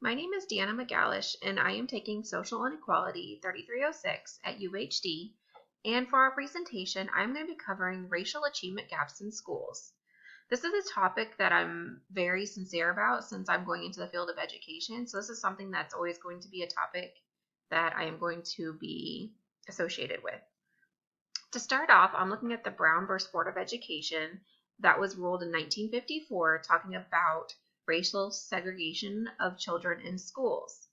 My name is Deanna McGallish, and I am taking Social Inequality 3306 at UHD. And for our presentation, I'm going to be covering racial achievement gaps in schools. This is a topic that I'm very sincere about since I'm going into the field of education. So this is something that's always going to be a topic that I am going to be associated with. To start off, I'm looking at the Brown v. Board of Education that was ruled in 1954, talking about racial segregation of children in schools.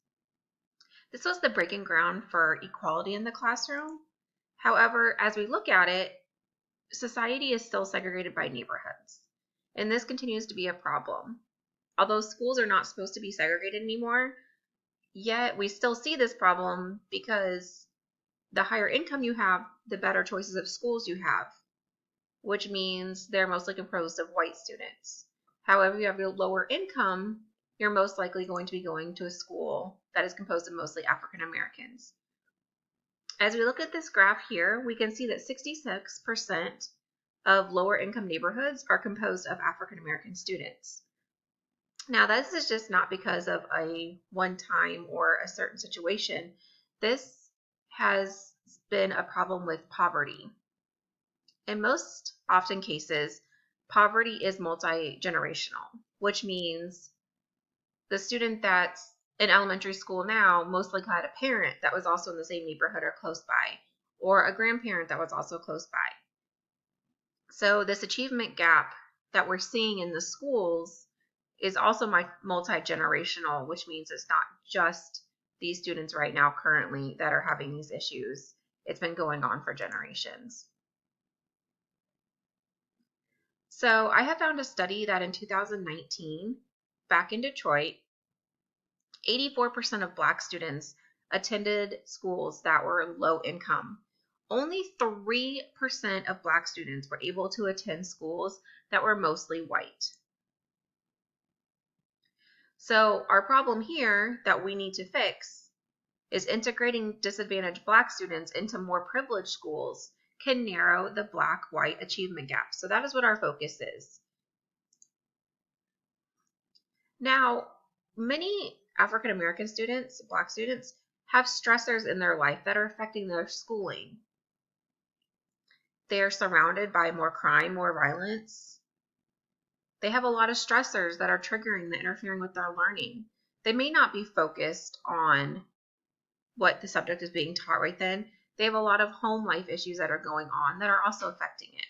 This was the breaking ground for equality in the classroom. However, as we look at it, society is still segregated by neighborhoods, and this continues to be a problem. Although schools are not supposed to be segregated anymore, yet we still see this problem because the higher income you have, the better choices of schools you have, which means they're mostly composed of white students. However, if you have a lower income, you're most likely going to be going to a school that is composed of mostly African Americans. As we look at this graph here, we can see that 66% of lower income neighborhoods are composed of African American students. Now, this is just not because of a one-time or a certain situation. This has been a problem with poverty. In most often cases, poverty is multi-generational, which means the student that's in elementary school now most likely had a parent that was also in the same neighborhood or close by, or a grandparent that was also close by. So this achievement gap that we're seeing in the schools is also multi-generational, which means it's not just these students right now currently that are having these issues. It's been going on for generations. So I have found a study that in 2019, back in Detroit, 84% of Black students attended schools that were low income. Only 3% of Black students were able to attend schools that were mostly white. So our problem here that we need to fix is integrating disadvantaged Black students into more privileged schools can narrow the Black-white achievement gap. So that is what our focus is. Now, many African American students, Black students, have stressors in their life that are affecting their schooling. They are surrounded by more crime, more violence. They have a lot of stressors that are triggering that interfering with their learning. They may not be focused on what the subject is being taught right then. They have a lot of home life issues that are going on that are also affecting it.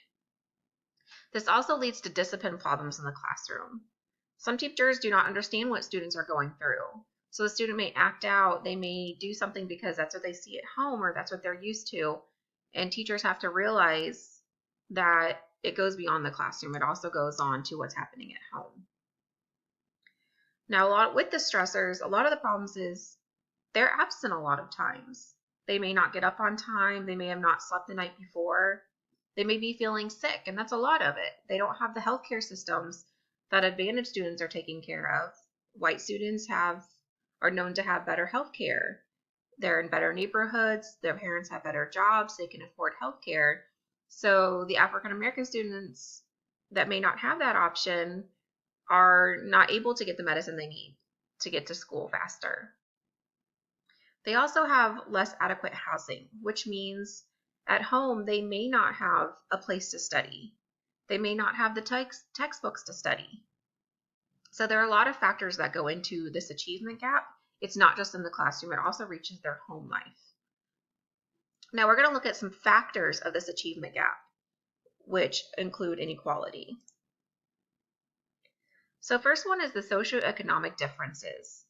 This also leads to discipline problems in the classroom. Some teachers do not understand what students are going through. So the student may act out, they may do something because that's what they see at home or that's what they're used to. And teachers have to realize that it goes beyond the classroom. It also goes on to what's happening at home. Now, with the stressors, a lot of the problems is they're absent a lot of times. They may not get up on time. They may have not slept the night before. They may be feeling sick, and that's a lot of it. They don't have the healthcare systems that advantaged students are taking care of. White students are known to have better healthcare. They're in better neighborhoods. Their parents have better jobs. They can afford healthcare. So the African American students that may not have that option are not able to get the medicine they need to get to school faster. They also have less adequate housing, which means at home they may not have a place to study. They may not have the textbooks to study. So there are a lot of factors that go into this achievement gap. It's not just in the classroom, it also reaches their home life. Now we're going to look at some factors of this achievement gap, which include inequality. So first one is the socioeconomic differences.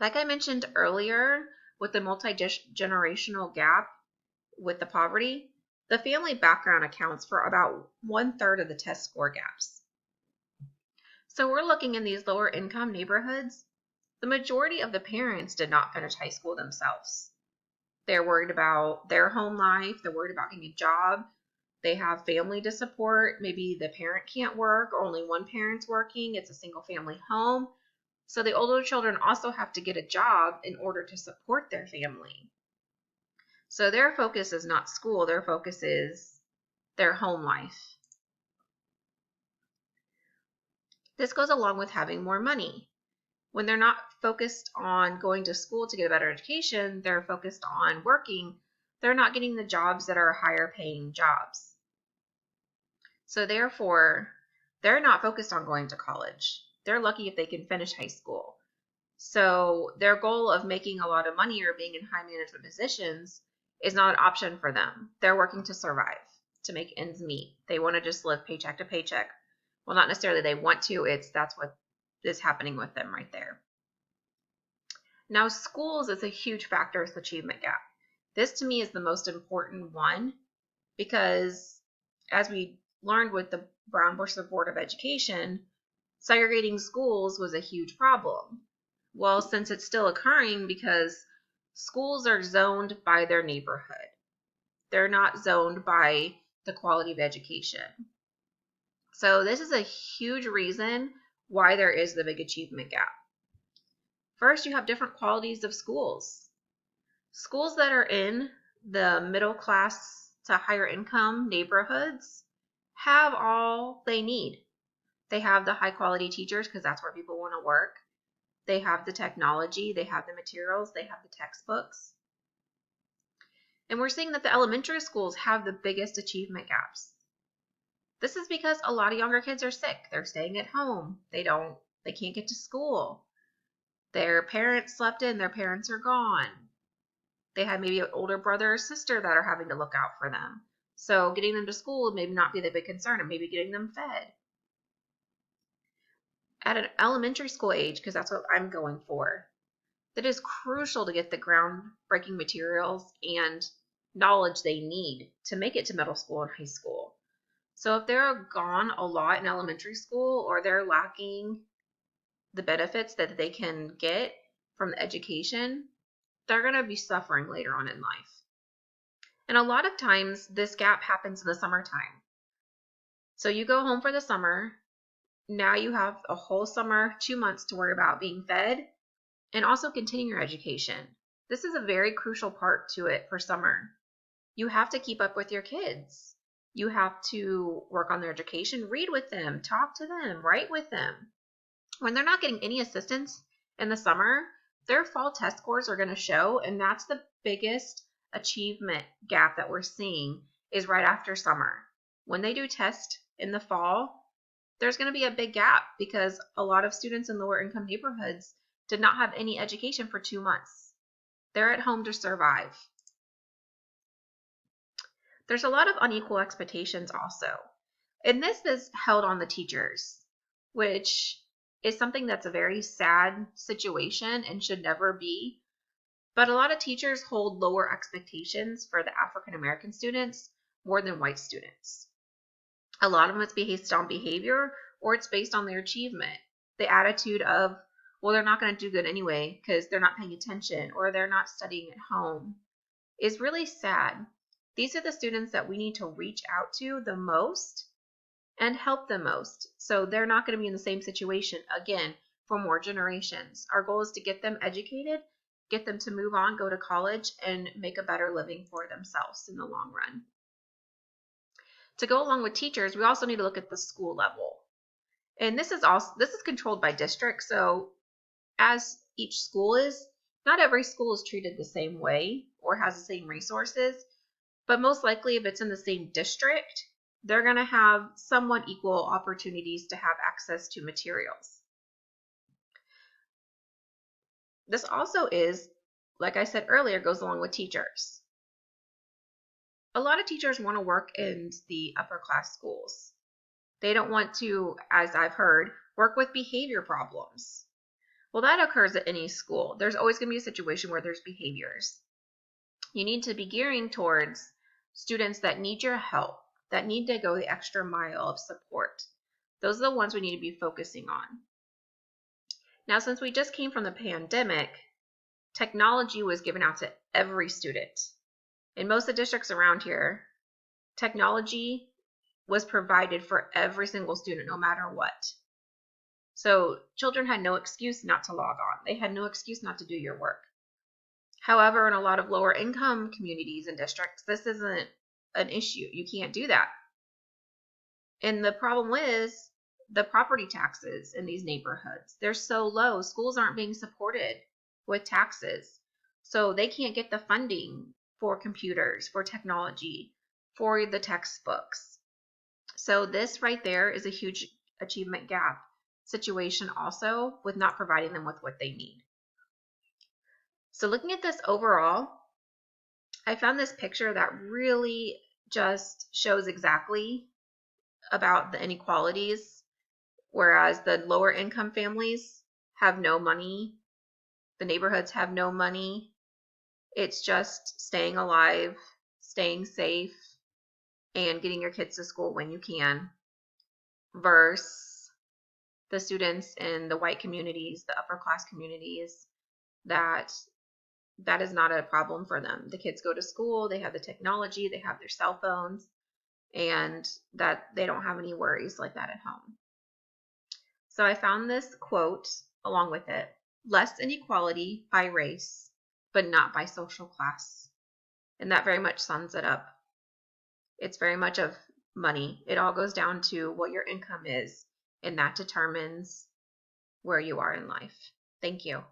Like I mentioned earlier, with the multi-generational gap with the poverty, the family background accounts for about 1/3 of the test score gaps. So we're looking in these lower income neighborhoods, the majority of the parents did not finish high school themselves. They're worried about their home life, they're worried about getting a job, they have family to support, maybe the parent can't work or only one parent's working, it's a single family home. So the older children also have to get a job in order to support their family. So their focus is not school, their focus is their home life. This goes along with having more money. When they're not focused on going to school to get a better education, they're focused on working, they're not getting the jobs that are higher paying jobs. So therefore, they're not focused on going to college. They're lucky if they can finish high school. So their goal of making a lot of money or being in high management positions is not an option for them. They're working to survive, to make ends meet. They want to just live paycheck to paycheck. Well, not necessarily they want to, that's what is happening with them right there. Now, schools is a huge factor with achievement gap. This to me is the most important one because as we learned with the Brown versus Board of Education, segregating schools was a huge problem. Well, since it's still occurring because schools are zoned by their neighborhood. They're not zoned by the quality of education. So this is a huge reason why there is the big achievement gap. First, you have different qualities of schools. Schools that are in the middle class to higher income neighborhoods have all they need. They have the high quality teachers because that's where people want to work. They have the technology, they have the materials, they have the textbooks. And we're seeing that the elementary schools have the biggest achievement gaps. This is because a lot of younger kids are sick. They're staying at home. They can't get to school. Their parents slept in, their parents are gone. They had maybe an older brother or sister that are having to look out for them. So getting them to school would maybe not be the big concern, and maybe getting them fed. At an elementary school age, because that's what I'm going for, that is crucial to get the groundbreaking materials and knowledge they need to make it to middle school and high school. So if they're gone a lot in elementary school or they're lacking the benefits that they can get from the education, they're going to be suffering later on in life. And a lot of times this gap happens in the summertime. So you go home for the summer. Now you have a whole summer, 2 months to worry about being fed and also continue your education. This is a very crucial part to it for summer. You have to keep up with your kids. You have to work on their education, read with them, talk to them, write with them. When they're not getting any assistance in the summer, their fall test scores are going to show, and that's the biggest achievement gap that we're seeing is right after summer. When they do test in the fall, there's going to be a big gap because a lot of students in lower income neighborhoods did not have any education for 2 months. They're at home to survive. There's a lot of unequal expectations also. And this is held on the teachers, which is something that's a very sad situation and should never be. But a lot of teachers hold lower expectations for the African American students more than white students. A lot of them it's based on behavior or it's based on their achievement. The attitude of, well, they're not going to do good anyway because they're not paying attention or they're not studying at home is really sad. These are the students that we need to reach out to the most and help the most. So they're not going to be in the same situation again for more generations. Our goal is to get them educated, get them to move on, go to college, and make a better living for themselves in the long run. To go along with teachers, we also need to look at the school level. And this is controlled by district. So as each school is, not every school is treated the same way or has the same resources, but most likely if it's in the same district, they're going to have somewhat equal opportunities to have access to materials. This also is, like I said earlier, goes along with teachers. A lot of teachers want to work in the upper class schools. They don't want to, as I've heard, work with behavior problems. Well, that occurs at any school. There's always going to be a situation where there's behaviors. You need to be gearing towards students that need your help, that need to go the extra mile of support. Those are the ones we need to be focusing on. Now, since we just came from the pandemic, technology was given out to every student. In most of the districts around here, technology was provided for every single student, no matter what. So children had no excuse not to log on. They had no excuse not to do your work. However, in a lot of lower income communities and districts, this isn't an issue. You can't do that. And the problem is the property taxes in these neighborhoods. They're so low. Schools aren't being supported with taxes. So they can't get the funding for computers, for technology, for the textbooks. So this right there is a huge achievement gap situation also, with not providing them with what they need. So looking at this overall, I found this picture that really just shows exactly about the inequalities. Whereas the lower income families have no money, the neighborhoods have no money. It's just staying alive, staying safe, and getting your kids to school when you can, versus the students in the white communities, the upper class communities, that is not a problem for them. The kids go to school, they have the technology, they have their cell phones, and that they don't have any worries like that at home. So I found this quote along with it: less inequality by race, but not by social class. And that very much sums it up. It's very much of money. It all goes down to what your income is, and that determines where you are in life. Thank you.